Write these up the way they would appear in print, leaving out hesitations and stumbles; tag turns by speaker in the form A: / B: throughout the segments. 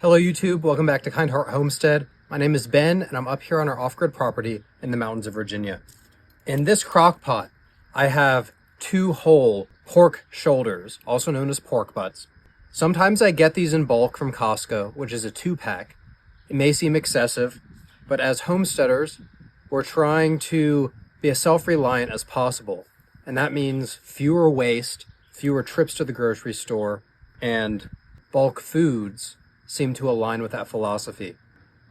A: Hello YouTube, welcome back to Kind Heart Homestead. My name is Ben and I'm up here on our off-grid property in the mountains of Virginia. In this crock pot, I have 2 whole pork shoulders, also known as pork butts. Sometimes I get these in bulk from Costco, which is a 2-pack. It may seem excessive, but as homesteaders, we're trying to be as self-reliant as possible. And that means fewer waste, fewer trips to the grocery store, and bulk foods seem to align with that philosophy.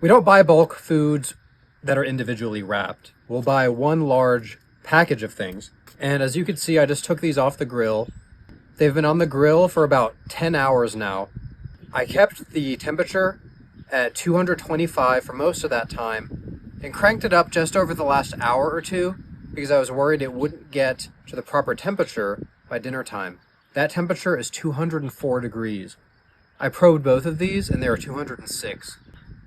A: We don't buy bulk foods that are individually wrapped. We'll buy one large package of things. And as you can see, I just took these off the grill. They've been on the grill for about 10 hours now. I kept the temperature at 225 for most of that time and cranked it up just over the last hour or two because I was worried it wouldn't get to the proper temperature by dinner time. That temperature is 204 degrees. I probed both of these and they were 206.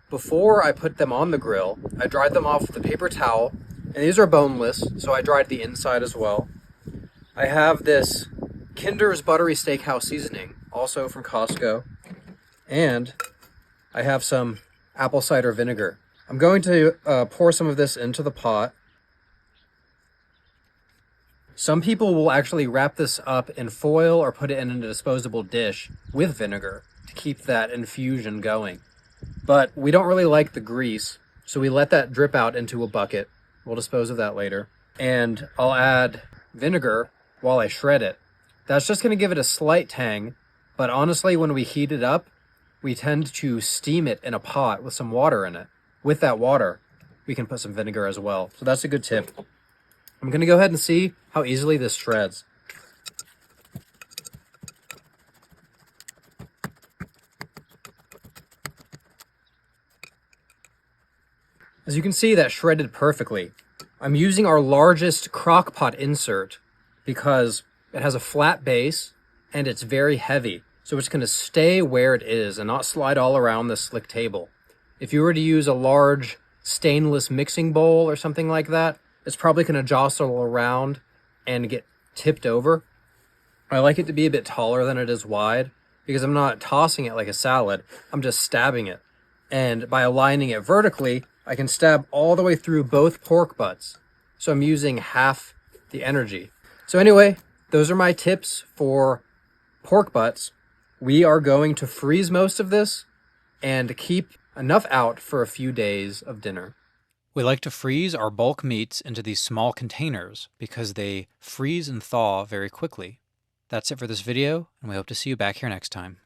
A: Before I put them on the grill, I dried them off with a paper towel, and these are boneless, so I dried the inside as well. I have this Kinder's Buttery Steakhouse seasoning, also from Costco, and I have some apple cider vinegar. I'm going to pour some of this into the pot. Some people will actually wrap this up in foil or put it in a disposable dish with vinegar to keep that infusion going. But we don't really like the grease, so we let that drip out into a bucket. We'll dispose of that later. And I'll add vinegar while I shred it. That's just going to give it a slight tang, but honestly, when we heat it up, we tend to steam it in a pot with some water in it. With that water, we can put some vinegar as well. So that's a good tip. I'm going to go ahead and see how easily this shreds. As you can see, that shredded perfectly. I'm using our largest crock pot insert because it has a flat base and it's very heavy. So it's going to stay where it is and not slide all around the slick table. If you were to use a large stainless mixing bowl or something like that, it's probably going to jostle around and get tipped over. I like it to be a bit taller than it is wide because I'm not tossing it like a salad. I'm just stabbing it. And by aligning it vertically, I can stab all the way through both pork butts. So I'm using half the energy. So anyway, those are my tips for pork butts. We are going to freeze most of this and keep enough out for a few days of dinner. We like to freeze our bulk meats into these small containers because they freeze and thaw very quickly. That's it for this video, and we hope to see you back here next time.